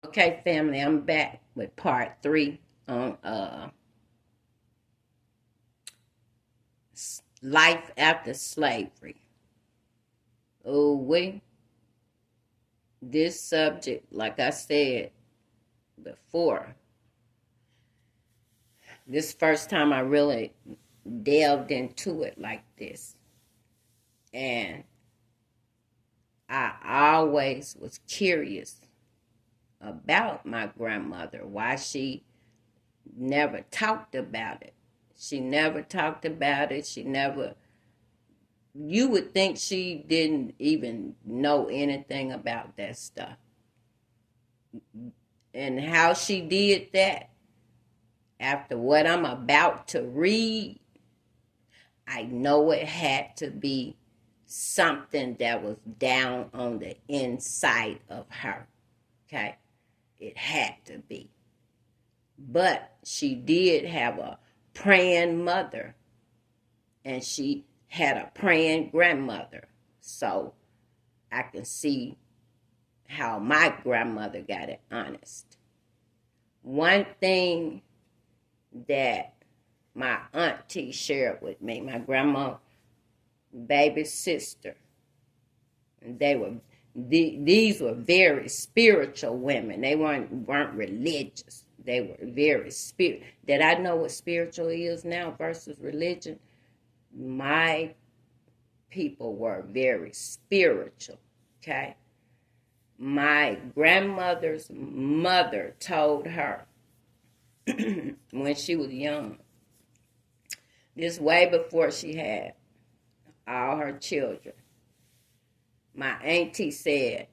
Okay, family, I'm back with part 3 on life after slavery. Oh, this subject, like I said before, this first time I really delved into it like this. And I always was curious about my grandmother, why she never talked about it. She never talked about it. You would think she didn't even know anything about that stuff. And how she did that, after what I'm about to read, I know it had to be something that was down on the inside of her. Okay? It had to be. But she did have a praying mother, and she had a praying grandmother. So I can see how my grandmother got it honest. One thing that my auntie shared with me, my grandma, baby sister, and these were very spiritual women. They weren't religious. They were very spirit. That I know what spiritual is now versus religion. My people were very spiritual. Okay. My grandmother's mother told her when she was young, this way before she had all her children, my auntie said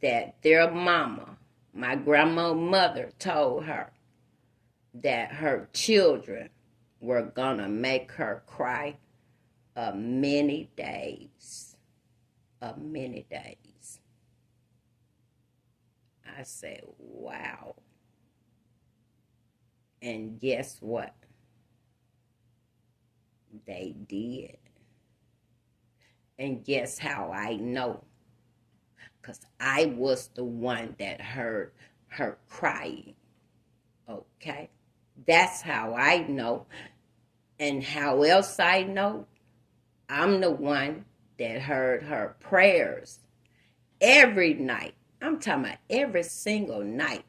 that their mama, my grandma's mother, told her that her children were gonna make her cry many days. Many days. I said, wow. And guess what? They did. And guess how I know? Because I was the one that heard her crying. Okay? That's how I know. And how else I know? I'm the one that heard her prayers every night. I'm talking about every single night,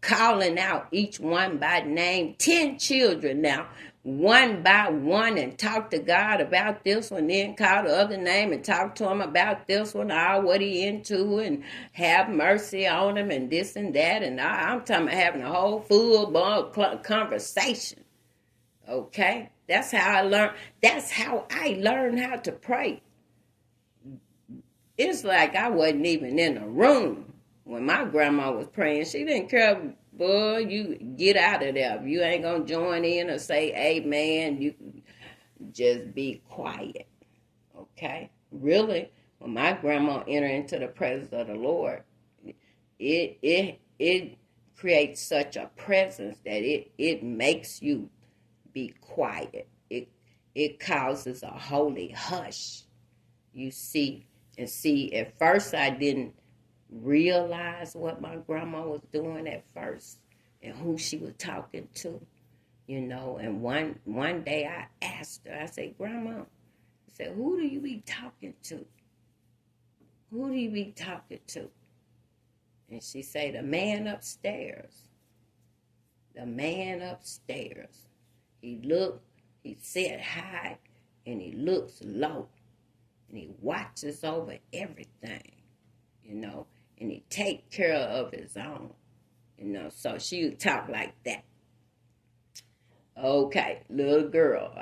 calling out each one by name, 10 children now, one by one, and talk to God about this one, then call the other name and talk to him about this one, what he into, and have mercy on him, and this and that, and I'm talking about having a whole full-blown conversation, okay? That's how I learned how to pray. It's like I wasn't even in the room when my grandma was praying. She didn't care, boy, you get out of there. If you ain't going to join in or say amen, you just be quiet, okay? Really, when my grandma entered into the presence of the Lord, it creates such a presence that it makes you be quiet. It causes a holy hush, you see. And see, at first I didn't realize what my grandma was doing at first and who she was talking to, And one day I asked her, I said, Grandma, I said, who do you be talking to? Who do you be talking to? And she said, the man upstairs. The man upstairs. He said hi, and he looks low. And he watches over everything, and he take care of his own, So she would talk like that. Okay, little girl.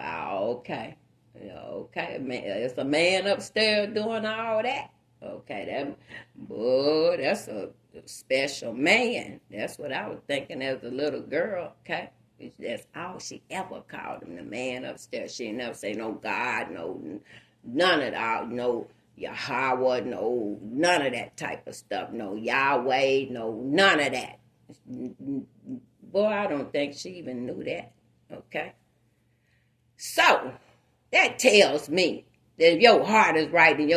Okay. Okay, man, it's a man upstairs doing all that. Okay, that's a special man. That's what I was thinking as a little girl, okay? That's all she ever called him, the man upstairs. She never say no God, no none of that, no Yahweh, no none of that type of stuff, no Yahweh, no none of that. Boy, I don't think she even knew that, okay? So, that tells me That if your heart is right and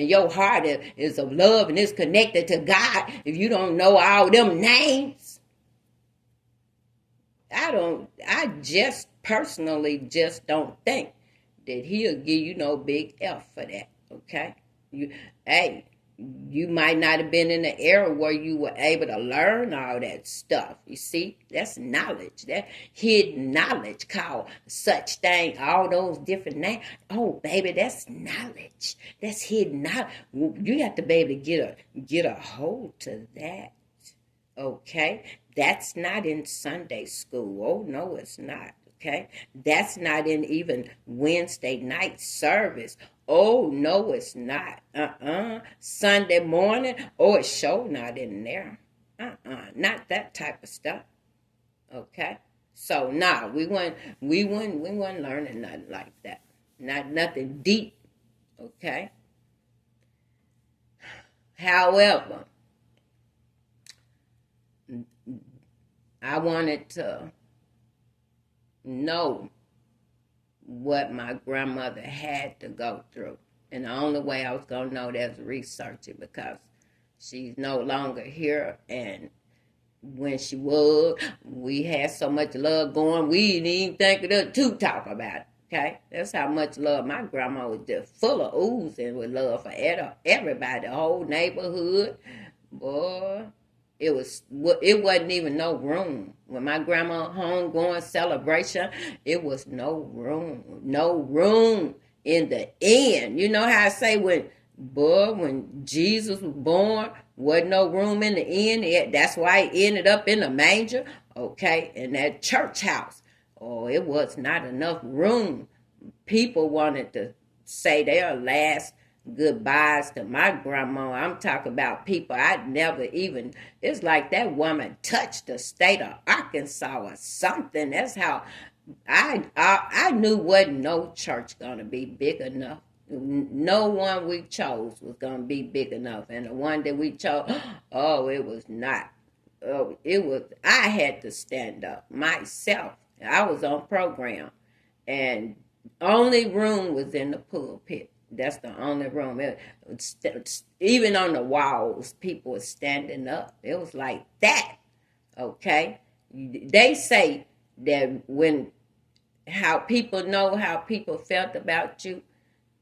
your heart is of love and is connected to God, if you don't know all them names, I just personally just don't think that he'll give you no big F for that, okay? Hey, you might not have been in the era where you were able to learn all that stuff. You see, that's knowledge, that hidden knowledge called such thing, all those different names. Oh, baby, that's knowledge. That's hidden knowledge. You got to be able to get a hold to that. Okay, that's not in Sunday school. Oh, no, it's not. Okay, that's not in even Wednesday night service. Oh, no, it's not. Sunday morning. Oh, it's sure not in there. Not that type of stuff. Okay, so nah, we weren't learning nothing like that. Not nothing deep. Okay. However, I wanted to know what my grandmother had to go through. And the only way I was going to know that was researching, because she's no longer here. And when she was, we had so much love going, we didn't even think of it to talk about it. Okay? That's how much love my grandma was, just full of oozing with love for everybody, the whole neighborhood. Boy, it wasn't even no room. When my grandma homegoing celebration, it was no room in the inn. You know how I say when Jesus was born, wasn't no room in the inn. That's why he ended up in the manger. Okay, in that church house. Oh, it was not enough room. People wanted to say their last goodbyes to my grandma. I'm talking about people I'd never even, it's like that woman touched the state of Arkansas or something. That's how I knew wasn't no church gonna be big enough. No one we chose was gonna be big enough, and the one that we chose, oh, it was not. Oh, it was. I had to stand up myself. I was on program, and only room was in the pulpit. That's the only room. Even on the walls, people were standing up. It was like that. Okay? They say that how people know how people felt about you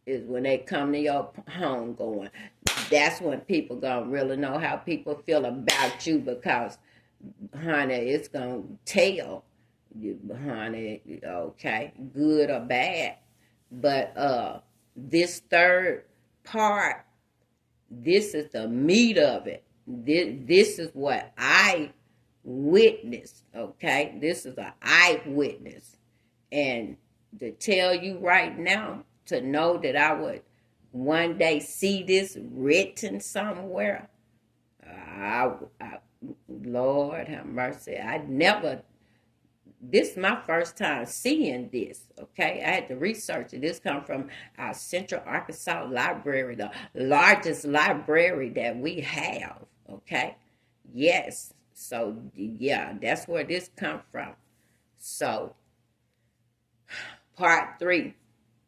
is when they come to your home going. That's when people gonna really know how people feel about you, because, honey, it's gonna tell you, honey, okay, good or bad. But this third part, this is the meat of it. This is what I witnessed, okay? This is an eyewitness. And to tell you right now, to know that I would one day see this written somewhere, Lord have mercy. This is my first time seeing this, okay? I had to research it. This comes from our Central Arkansas Library, the largest library that we have, okay? Yes. So, yeah, that's where this comes from. So, part 3.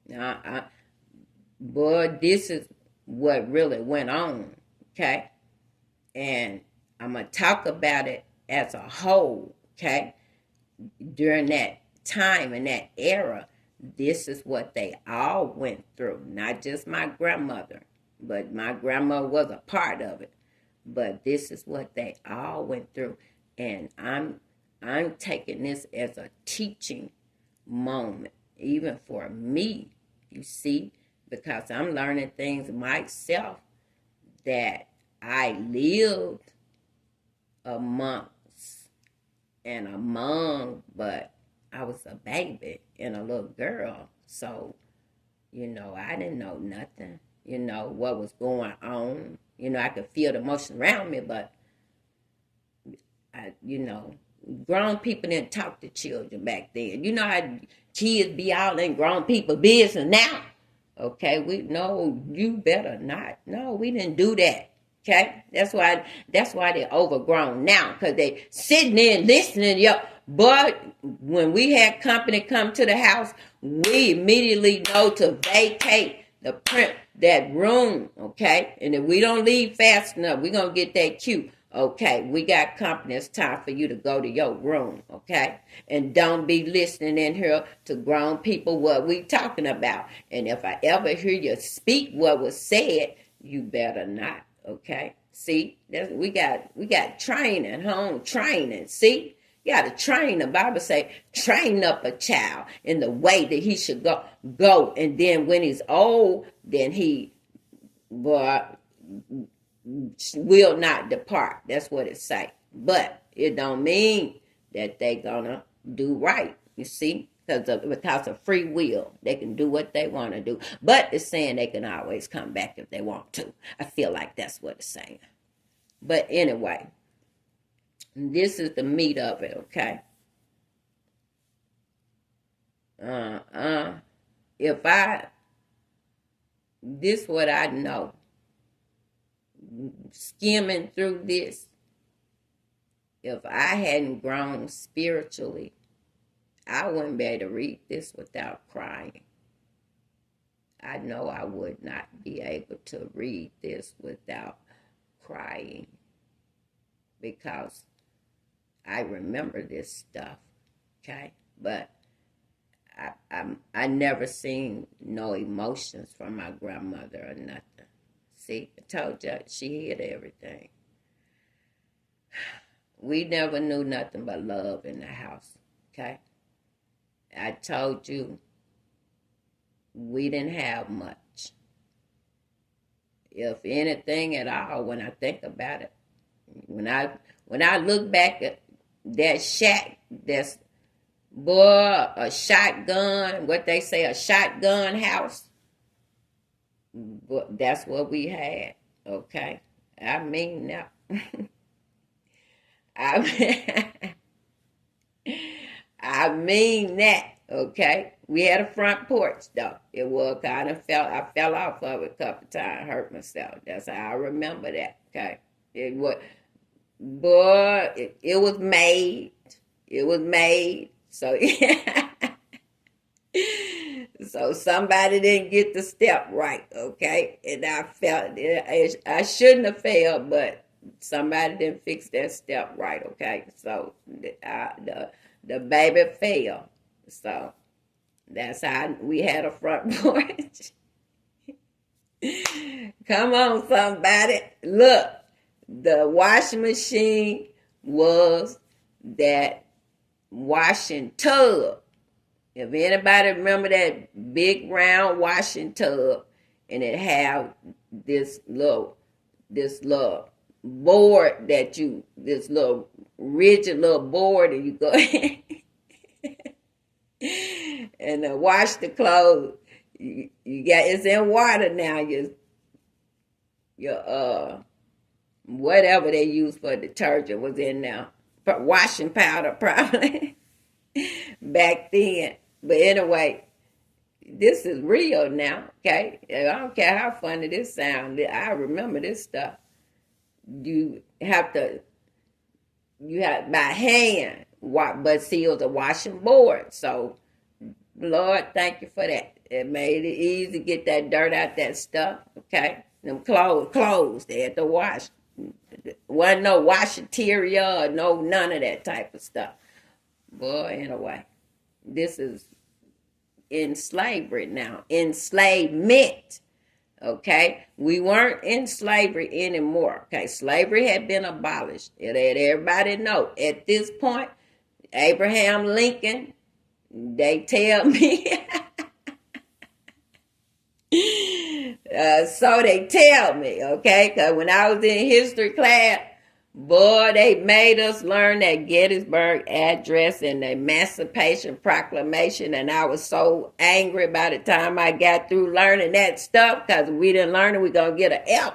Now, boy, this is what really went on, okay? And I'm going to talk about it as a whole, okay? During that time and that era, this is what they all went through. Not just my grandmother, but my grandma was a part of it. But this is what they all went through. And I'm taking this as a teaching moment, even for me, you see, because I'm learning things myself that I lived amongst and among, but I was a baby and a little girl. So, I didn't know nothing, what was going on. I could feel the emotion around me, but, grown people didn't talk to children back then. You know how kids be all in grown people business now? Okay, you better not. No, we didn't do that. Okay, that's why they're overgrown now, because they sitting there and listening. But when we had company come to the house, we immediately know to vacate that room, okay? And if we don't leave fast enough, we're going to get that cue. Okay, we got company. It's time for you to go to your room, okay? And don't be listening in here to grown people what we talking about. And if I ever hear you speak what was said, you better not, okay? See, we got training, home training. See, you got to train. The Bible say, train up a child in the way that he should go. And then when he's old, then he will not depart. That's what it say. But it don't mean that they gonna do right. You see, because of free will, they can do what they want to do. But it's saying they can always come back if they want to. I feel like that's what it's saying. But anyway, this is the meat of it, okay? This what I know. Skimming through this, if I hadn't grown spiritually, I wouldn't be able to read this without crying. I know I would not be able to read this without crying because I remember this stuff, okay? But I never seen no emotions from my grandmother or nothing. See, I told you, she hid everything. We never knew nothing but love in the house, okay? I told you, we didn't have much. If anything at all, when I think about it, when I look back at that shack, that's, boy, a shotgun, what they say, a shotgun house, but that's what we had, okay? I mean that. I mean that, okay? We had a front porch, though. It was kind of I fell off of it a couple times, hurt myself. That's how I remember that, okay? It was, boy, it was made. It was made. So, so somebody didn't get the step right, okay? And I felt it. I shouldn't have failed, but somebody didn't fix that step right, okay? So the baby fell. So that's how we had a front porch. Come on, somebody. Look, the washing machine was that washing tub. If anybody remember that big round washing tub, and it have this little board that this little rigid little board, and you go and wash the clothes. You got, it's in water now. Your whatever they use for detergent was in there. Washing powder probably back then. But anyway, this is real now, okay? I don't care how funny this sounds. I remember this stuff. You have by hand, but see, it was a washing board. So, Lord, thank you for that. It made it easy to get that dirt out that stuff, okay? Them clothes, they had to wash. Wasn't no washateria or none of that type of stuff. Boy, anyway, this is in slavery now. Enslavement. Okay, we weren't in slavery anymore. Okay, slavery had been abolished. Let everybody know. At this point, Abraham Lincoln, they tell me, so they tell me, okay, because when I was in history class, boy, they made us learn that Gettysburg Address and the Emancipation Proclamation, and I was so angry by the time I got through learning that stuff, because we didn't learn it, we're going to get an F.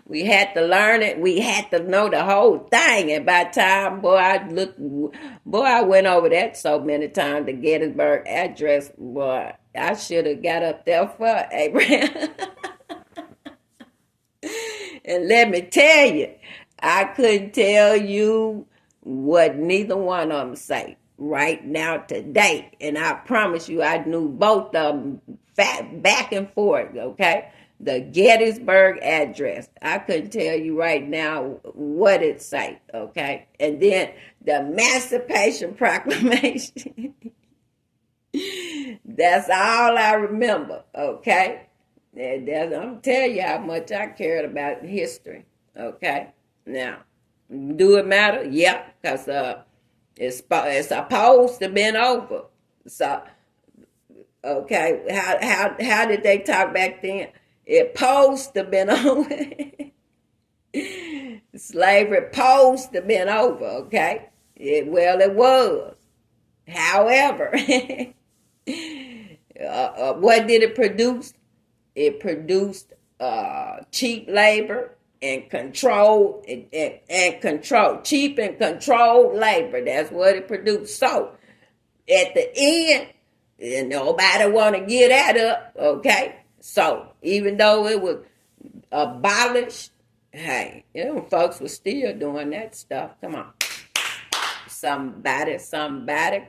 We had to learn it. We had to know the whole thing, and by the time, I went over that so many times, the Gettysburg Address, boy, I should have got up there for Abraham. And let me tell you, I couldn't tell you what neither one of them say. right now today. And I promise you, I knew both of them back and forth, okay? The Gettysburg Address. I couldn't tell you right now what it say, okay? And then the Emancipation Proclamation. That's all I remember, okay? I'm telling you how much I cared about history, okay? Now, do it matter? Yeah, because it's supposed to been over. So, okay, how did they talk back then? It supposed to been over. Slavery supposed to been over, okay? It was. However, what did it produce? It produced cheap labor and control and control, cheap and controlled labor. That's what it produced. So at the end, nobody want to get that up, okay? So even though it was abolished, hey, folks were still doing that stuff. Come on. Somebody,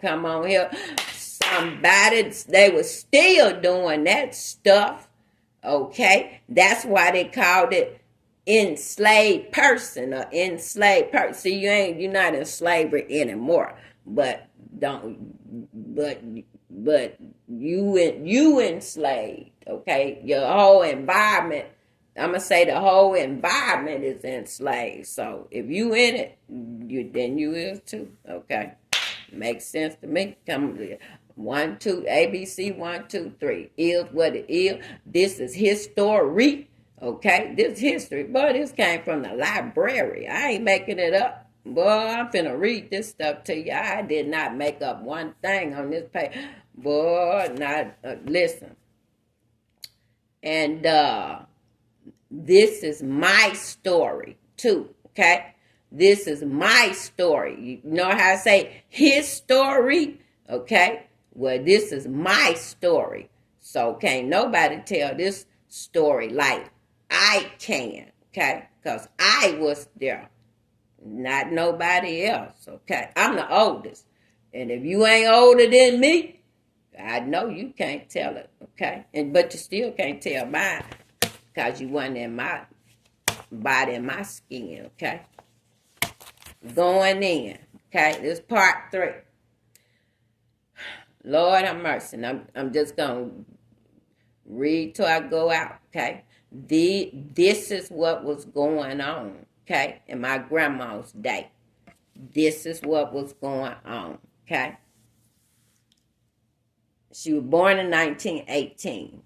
come on here. Somebody, they were still doing that stuff. Okay, that's why they called it enslaved person or enslaved person. See, you're not in slavery anymore, but you enslaved. Okay, your whole environment. I'm gonna say the whole environment is enslaved. So if you in it, then you is too. Okay, makes sense to me. Come. 1, 2, ABC, 1, 2, 3. Is what it is. This is history. Okay, this history. Boy, this came from the library. I ain't making it up. Boy, I'm finna read this stuff to you. I did not make up one thing on this page. Boy, not listen. And this is my story too. Okay, this is my story. You know how I say his story? Okay. Well, this is my story. So can't nobody tell this story like I can, okay? Because I was there, not nobody else, okay? I'm the oldest. And if you ain't older than me, I know you can't tell it, okay? But you still can't tell mine because you wasn't in my body and my skin, okay? Going in, okay? This is part 3. Lord have mercy. And I'm just going to read till I go out, okay? This is what was going on, okay, in my grandma's day. This is what was going on, okay? She was born in 1918.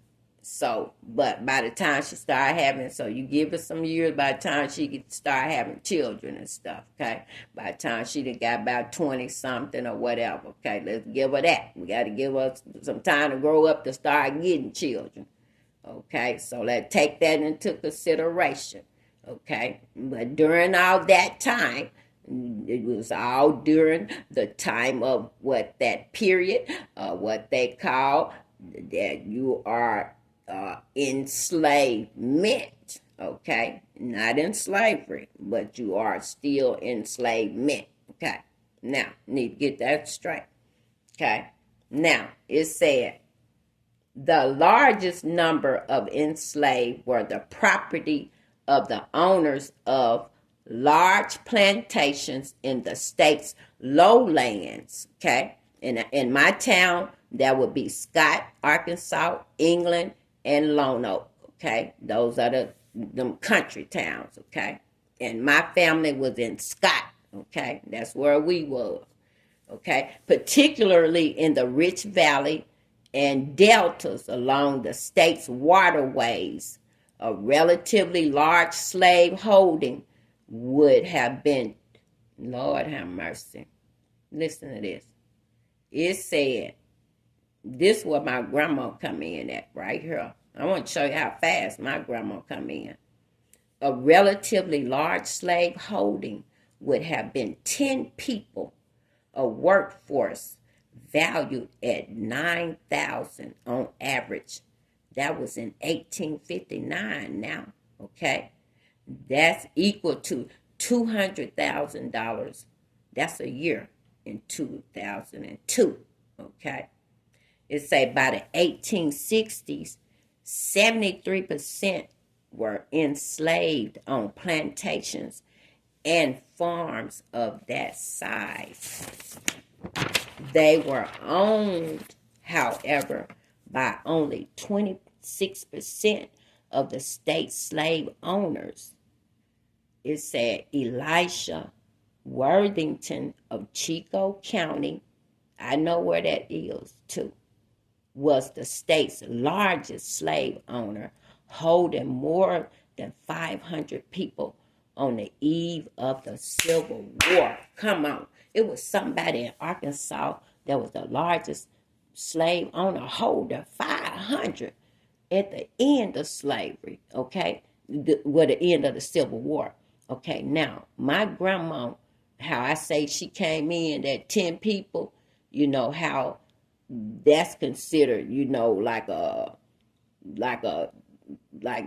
So, but by the time she started having, so you give her some years, by the time she could start having children and stuff, okay? By the time she done got about 20-something or whatever, okay? Let's give her that. We got to give her some time to grow up to start getting children, okay? So let's take that into consideration, okay? But during all that time, it was all during the time of what that period, what they call that you are enslavement, okay? Not in slavery, but you are still enslavement, okay? Now, need to get that straight, okay? Now, it said, the largest number of enslaved were the property of the owners of large plantations in the state's lowlands, okay? In my town, that would be Scott, Arkansas, England, and Lone Oak, okay? Those are them country towns, okay? And my family was in Scott, okay? That's where we was, okay? Particularly in the rich valley and deltas along the state's waterways. A relatively large slave holding would have been, Lord have mercy. Listen to this. It said, this is where my grandma come in at right here. I want to show you how fast my grandma come in. A relatively large slave holding would have been 10 people, a workforce valued at $9,000 on average. That was in 1859 now, okay? That's equal to $200,000. That's a year. in 2002. Okay. It say by the 1860s, 73% were enslaved on plantations and farms of that size. They were owned, however, by only 26% of the state slave owners. It said Elisha Worthington of Chico County, I know where that is too, was the state's largest slave owner, holding more than 500 people on the eve of the Civil War. Come on. It was somebody in Arkansas that was the largest slave owner, holder 500 at the end of slavery, okay? The end of the Civil War. Okay, now, my grandma, how I say she came in, that 10 people, you know, how that's considered, you know, like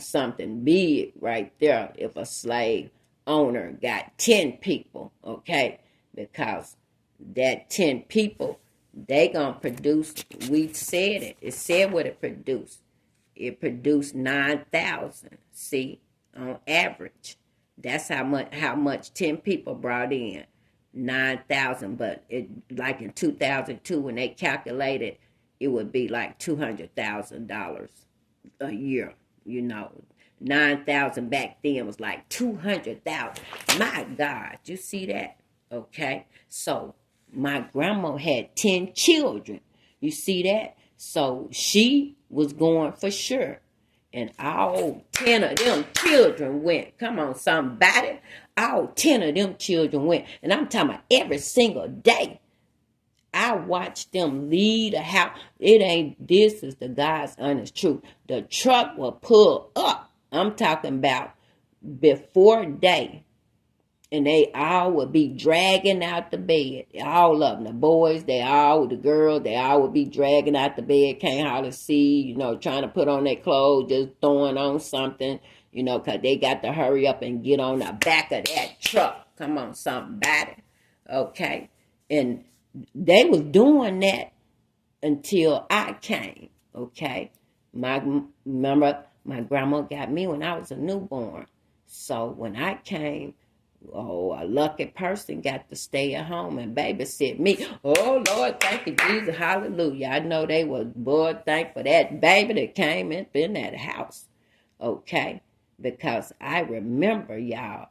something big right there if a slave owner got 10 people, okay? Because that 10 people, they gonna produce, we said it said what it produced. It produced 9,000, see, on average. That's how much 10 people brought in. 9,000, but it, like in 2002 when they calculated, it would be like $200,000 a year. You know, 9,000 back then was like 200,000. My God, you see that? Okay, so my grandma had 10 children. You see that? So she was going for sure. And all 10 of them children went. Come on, somebody. All 10 of them children went. And I'm talking about every single day. I watched them leave the house. It ain't, this is the God's honest truth. The truck will pull up. I'm talking about before day. And they all would be dragging out the bed. All of them. The boys, the girls, they all would be dragging out the bed. Can't hardly see, you know, trying to put on their clothes, just throwing on something, you know, because they got to hurry up and get on the back of that truck. Come on, somebody. Okay. And they was doing that until I came. Okay. Remember, my grandma got me when I was a newborn. So when I came, oh, a lucky person got to stay at home and babysit me. Oh, Lord, thank you, Jesus. Hallelujah. I know they was, boy, thank for that baby that came in that house. Okay? Because I remember, y'all,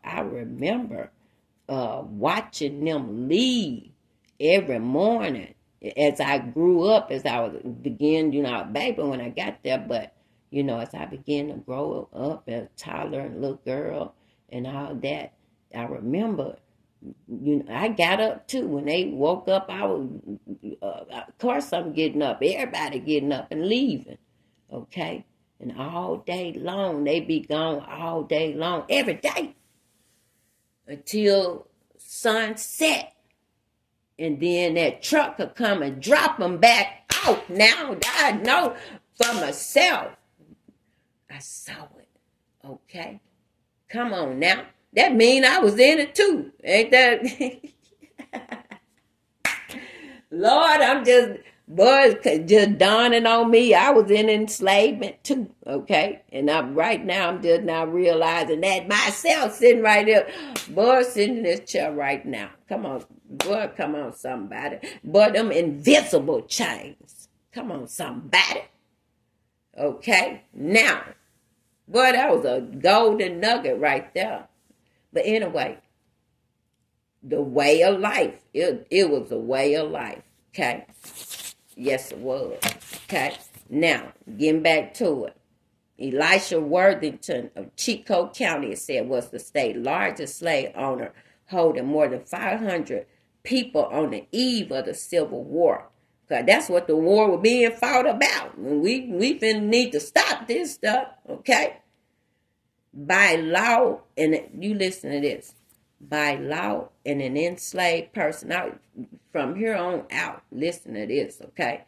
watching them leave every morning as I grew up, as I was begin, you know, a baby when I got there. But, you know, as I began to grow up as a toddler and little girl and all that, I remember, you know, I got up too. When they woke up, I was, of course I'm getting up. Everybody getting up and leaving, okay? And all day long, they be gone all day long, every day, until sunset. And then that truck could come and drop them back out. Now I know for myself. I saw it, okay? Come on now. That mean I was in it too. Ain't that? Lord, I'm just, boy, just dawning on me. I was in enslavement too, okay? And right now, I'm just now realizing that myself sitting right there. Boy, sitting in this chair right now. Come on, boy, come on, somebody. Boy, them invisible chains. Come on, somebody. Okay? Now, boy, that was a golden nugget right there. But anyway, the way of life. It was a way of life. Okay? Yes, it was. Okay? Now, getting back to it. Elisha Worthington of Chico County, it said, was the state's largest slave owner, holding more than 500 people on the eve of the Civil War. Because that's what the war was being fought about. And we finna need to stop this stuff. Okay? By law, and you listen to this, by law and an enslaved person, now from here on out, listen to this, okay?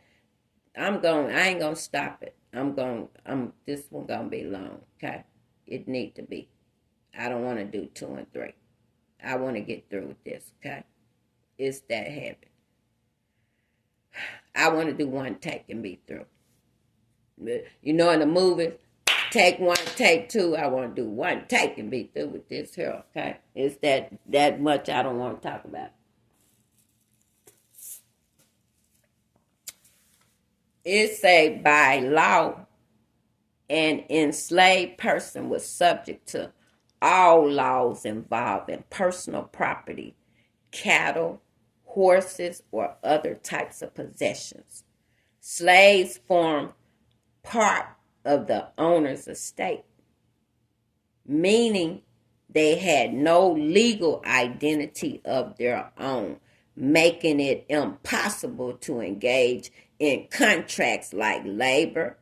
I ain't gonna stop it. This one gonna be long, okay? It need to be. I don't want to do 2 and 3. I want to get through with this, okay? It's that heavy. I want to do one take and be through. You know, in the movie, take one, take two. I want to do one take and be through with this here, okay? It's that much I don't want to talk about. It say by law, an enslaved person was subject to all laws involving personal property, cattle, horses, or other types of possessions. Slaves formed part of the owner's estate, meaning they had no legal identity of their own, making it impossible to engage in contracts like labor,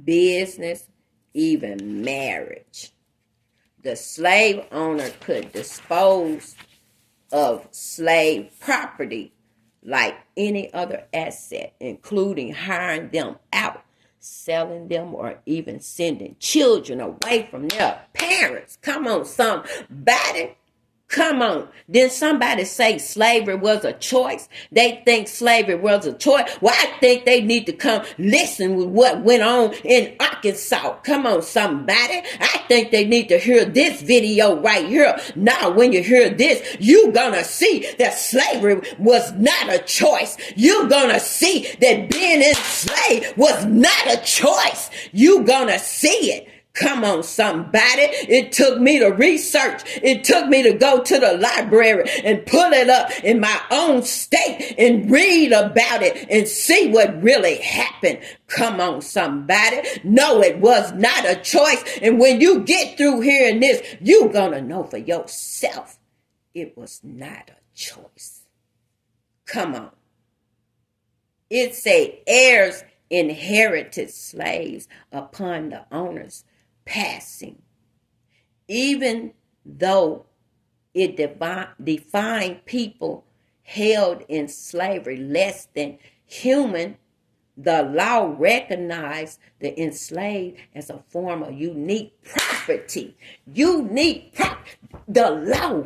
business, even marriage. The slave owner could dispose of slave property like any other asset, including hiring them out, selling them, or even sending children away from their parents. Come on, somebody. Come on. Did somebody say slavery was a choice? They think slavery was a choice. Well, I think they need to come listen with what went on in Arkansas. Come on, somebody. I think they need to hear this video right here. Now, when you hear this, you're gonna see that slavery was not a choice. You're gonna see that being enslaved was not a choice. You're gonna see it. Come on, somebody. It took me to research. It took me to go to the library and pull it up in my own state and read about it and see what really happened. Come on, somebody. No, it was not a choice. And when you get through hearing this, you're going to know for yourself it was not a choice. Come on. It say heirs inherited slaves upon the owners passing, even though it defined people held in slavery less than human. The law recognized the enslaved as a form of unique property. The law,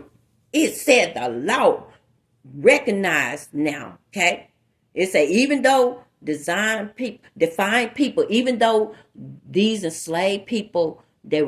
it said the law recognized now, okay? It said even though defined people, even though these enslaved people, they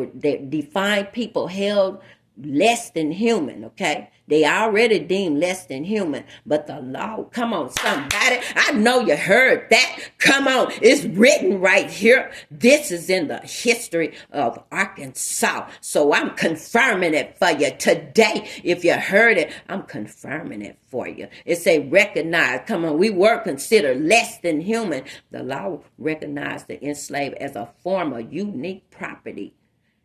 defined people held less than human, okay? They already deemed less than human, but the law, come on, somebody. I know you heard that. Come on, it's written right here. This is in the history of Arkansas. So I'm confirming it for you today. If you heard it, I'm confirming it for you. It say recognize. Come on, we were considered less than human. The law recognized the enslaved as a form of unique property.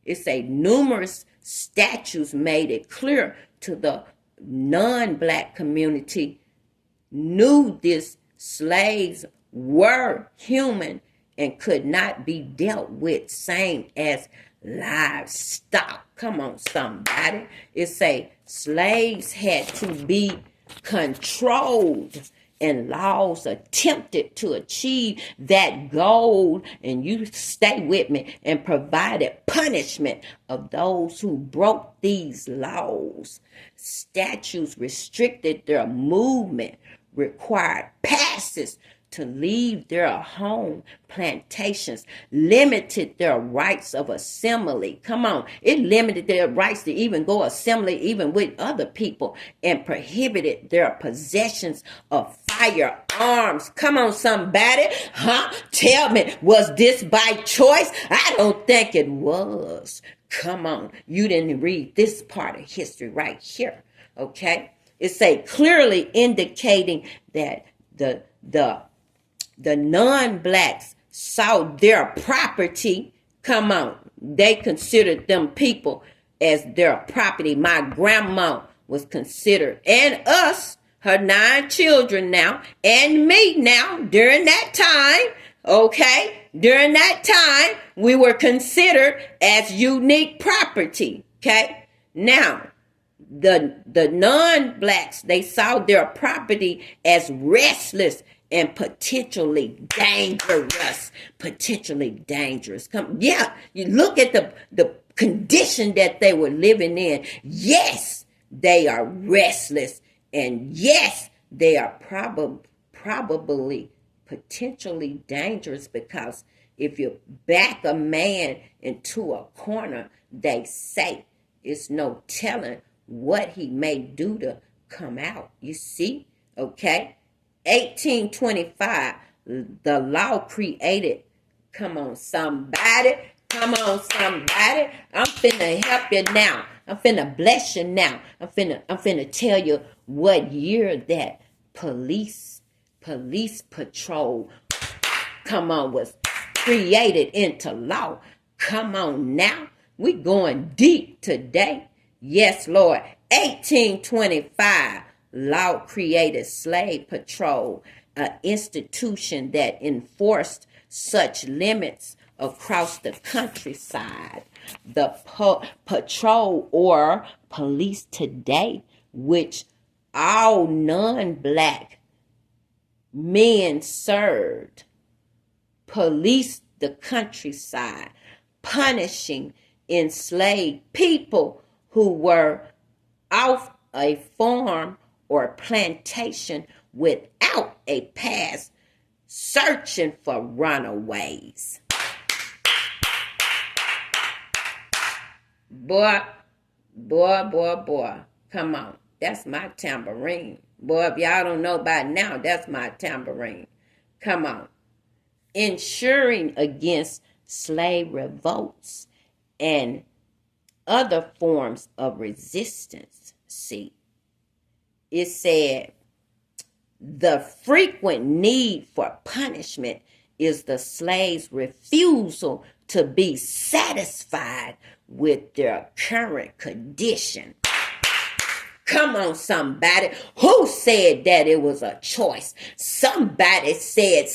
It say numerous statutes made it clear to the non-black community knew this slaves were human and could not be dealt with same as livestock. Come on, somebody. It say slaves had to be controlled, and laws attempted to achieve that goal, and you stay with me, and provided punishment of those who broke these laws. Statutes restricted their movement, required passes to leave their home plantations, limited their rights of assembly. Come on, it limited their rights to even go assembly even with other people, and prohibited their possessions of firearms. Come on, somebody. Tell me, was this by choice? I don't think it was. Come on, you didn't read this part of history right here, okay? It say clearly indicating that the non-blacks saw their property, come on, they considered them people as their property. My grandma was considered, and us, her 9 children now, and me now, during that time, okay, during that time, we were considered as unique property, okay? Now, the non-blacks, they saw their property as restless and potentially dangerous. You look at the condition that they were living in. Yes, they are restless And yes, they are probably potentially dangerous, because if you back a man into a corner, they say it's no telling what he may do to come out. You see? Okay? 1825, the law created. Come on, somebody. Come on, somebody. I'm finna help you now. I'm finna bless you now. I'm finna tell you what year that police patrol, come on, was created into law. Come on now. We going deep today. Yes, Lord. 1825, law created slave patrol, an institution that enforced such limits across the countryside. The patrol, or police today, which all non-black men served, policed the countryside, punishing enslaved people who were off a farm or plantation without a pass, searching for runaways. Boy, boy. Come on. That's my tambourine. Boy, if y'all don't know by now, that's my tambourine. Come on. Ensuring against slave revolts and other forms of resistance. See, it said the frequent need for punishment is the slaves' refusal to be satisfied with their current condition. Come on, somebody. Who said that it was a choice? Somebody said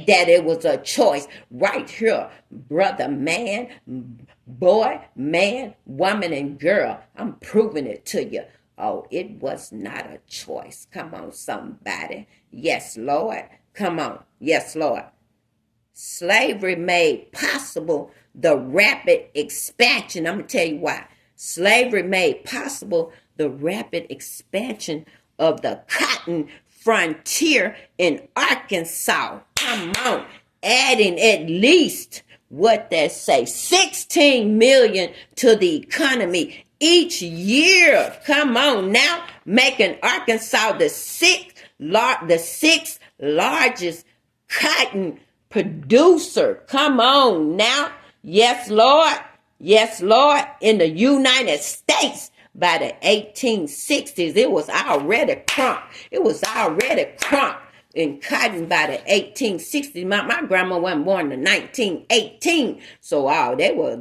that it was a choice. Right here, brother, man, boy, man, woman, and girl. I'm proving it to you. Oh, it was not a choice. Come on, somebody. Yes, Lord. Come on. Yes, Lord. Slavery made possible the rapid expansion. I'm going to tell you why. Slavery made possible the rapid expansion of the cotton frontier in Arkansas. Come on. Adding at least, what they say, 16 million to the economy each year. Come on now. Making Arkansas the sixth largest cotton producer. Come on now. Yes, Lord. Yes, Lord. In the United States by the 1860s, it was already crunk. It was already crunk in cotton by the 1860s. My grandma wasn't born in 1918. So they were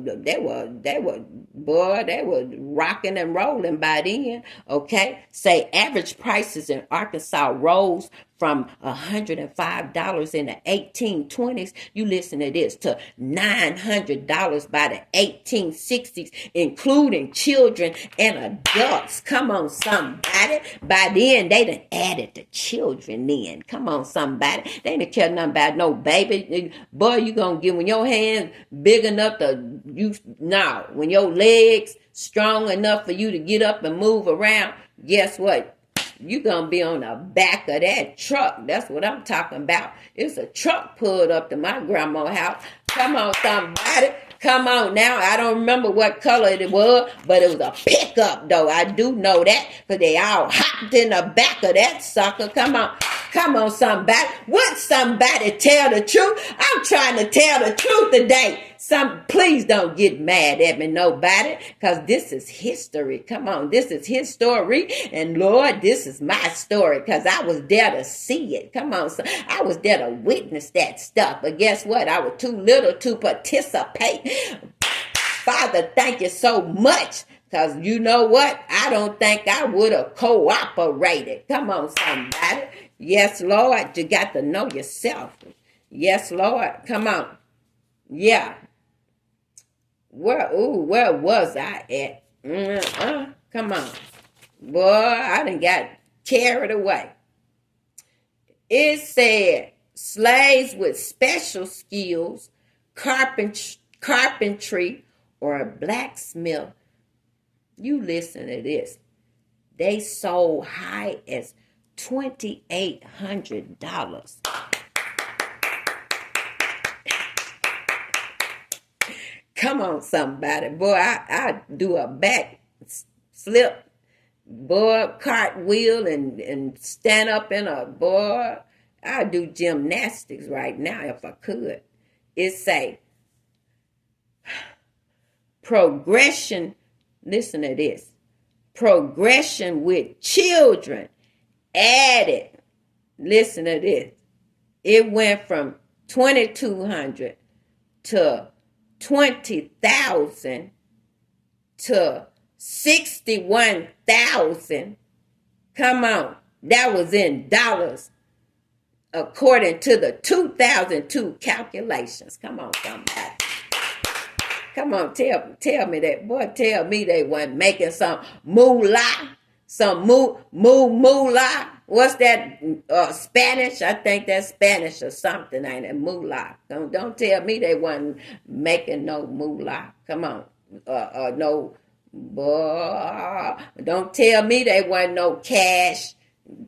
rocking and rolling by then. Okay. Say average prices in Arkansas rose from $105 in the 1820s, you listen to this, to $900 by the 1860s, including children and adults. Come on, somebody. By then, they done added the children in. Come on, somebody. They didn't care nothing about no baby. Boy, you gonna get, when your hands big enough when your legs strong enough for you to get up and move around, guess what? You gonna be on the back of that truck. That's what I'm talking about. It's a truck pulled up to my grandma's house. Come on, somebody. Come on now. I don't remember what color it was, but it was a pickup, though. I do know that, because they all hopped in the back of that sucker. Come on. Come on, somebody. Would somebody tell the truth? I'm trying to tell the truth today. Please don't get mad at me, nobody, because this is history. Come on, this is his story. And Lord, this is my story, because I was there to see it. Come on, I was there to witness that stuff. But guess what? I was too little to participate. Father, thank you so much. Because you know what? I don't think I would have cooperated. Come on, somebody. Yes, Lord. You got to know yourself. Yes, Lord. Come on. Yeah. Where was I at? Come on. Boy, I done got carried away. It said slaves with special skills, carpentry, or a blacksmith. You listen to this. They sold high as $2,800. Come on, somebody. Boy, I do a back flip, boy, cartwheel and stand up in a, boy, I do gymnastics right now if I could. It say, progression, listen to this, progression with children added, listen to this, it went from 2,200 to 20,000 to 61,000. Come on, that was in dollars according to the 2002 calculations. Come on, somebody. Come on, tell me that. Boy, tell me they wasn't making some moolah. Some moolah. What's that? Spanish? I think that's Spanish or something, ain't it? Moolah. Don't tell me they wasn't making no moolah. Come on. No. Boy, don't tell me they wasn't no cash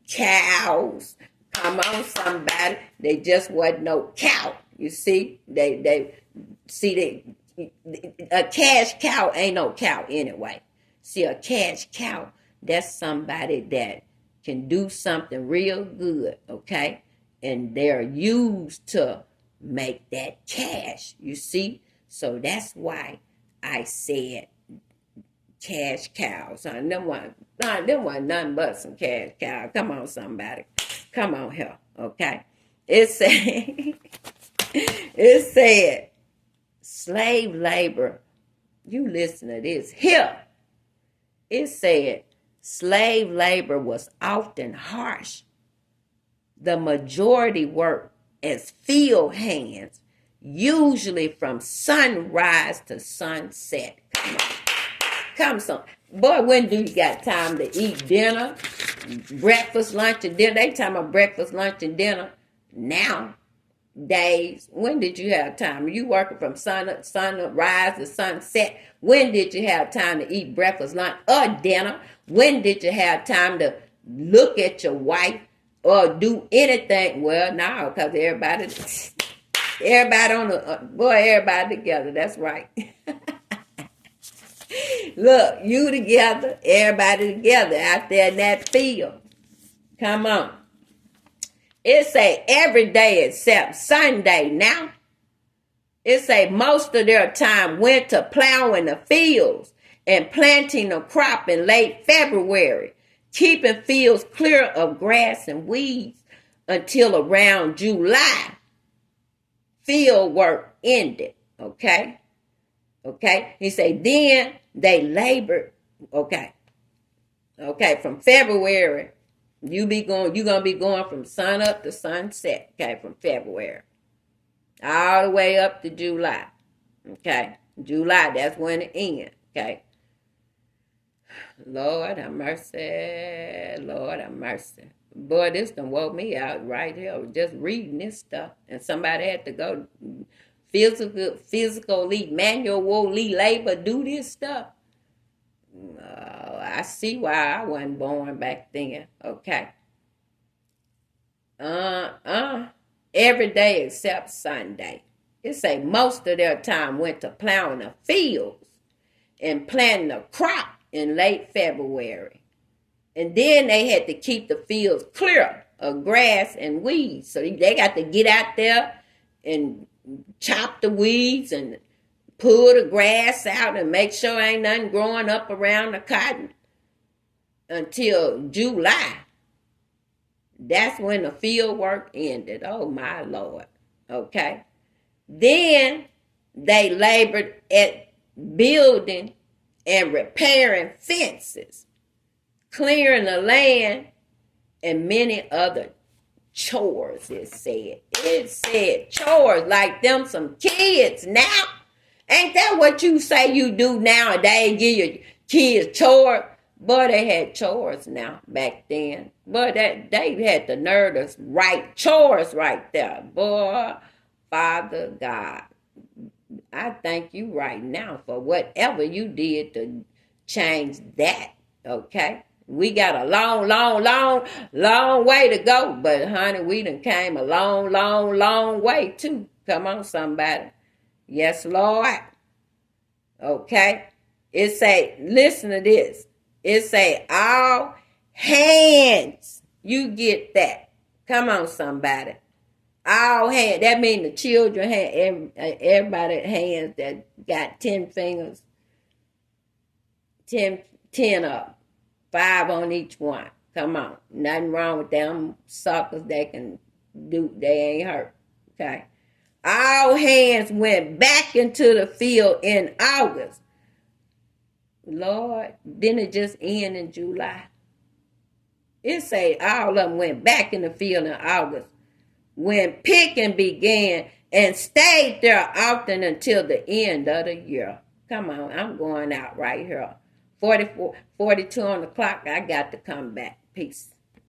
cows. Come on, somebody. They just wasn't no cow. You see? They a cash cow ain't no cow anyway. See, a cash cow, that's somebody that can do something real good, okay? And they're used to make that cash, you see? So that's why I said cash cows. Them wasn't nothing but some cash cows. Come on, somebody. Come on here, okay? It said, slave labor, you listen to this here. It said slave labor was often harsh. The majority worked as field hands, usually from sunrise to sunset. Come on. Boy, when do you got time to eat dinner? Breakfast, lunch, and dinner. They talking about breakfast, lunch, and dinner now. Days. When did you have time? You working from sunrise to sunset. When did you have time to eat breakfast, lunch, or dinner? When did you have time to look at your wife or do anything? Well, no, because everybody on the everybody together. That's right. Look, you together, everybody together out there in that field. Come on. It say every day except Sunday now. It say most of their time went to plowing the fields and planting a crop in late February, keeping fields clear of grass and weeds until around July. Field work ended, okay? Okay, he say then they labored, okay, from February. You're gonna be going from sun up to sunset, okay, from February. All the way up to July. Okay. July, that's when it ends. Okay. Lord have mercy. Lord have mercy. Boy, this done woke me out right here. Just reading this stuff. And somebody had to go physically, manually labor, do this stuff. I see why I wasn't born back then. Okay. Every day except Sunday. It say most of their time went to plowing the fields and planting a crop in late February. And then they had to keep the fields clear of grass and weeds. So they got to get out there and chop the weeds and pull the grass out and make sure ain't nothing growing up around the cotton until July. That's when the field work ended. Oh, my Lord. Okay. Then they labored at building and repairing fences, clearing the land, and many other chores, it said. It said chores like them some kids now. Ain't that what you say you do nowadays? Give your kids chores? Boy, they had chores now back then. Boy, they had the nerve to write chores right there. Boy, Father God, I thank you right now for whatever you did to change that, okay? We got a long way to go. But, honey, we done came a long way, too. Come on, somebody. Yes, Lord. Okay. It say, listen to this. It say, all hands. You get that. Come on, somebody. All hands. That means the children had everybody hands that got 10 fingers. 10 up. 5 on each one. Come on. Nothing wrong with them suckers. They can do, they ain't hurt. Okay. All hands went back into the field in August. Lord, didn't it just end in July? It say all of them went back in the field in August when picking began and stayed there often until the end of the year. Come on, I'm going out right here. 42 on the clock. I got to come back. Peace.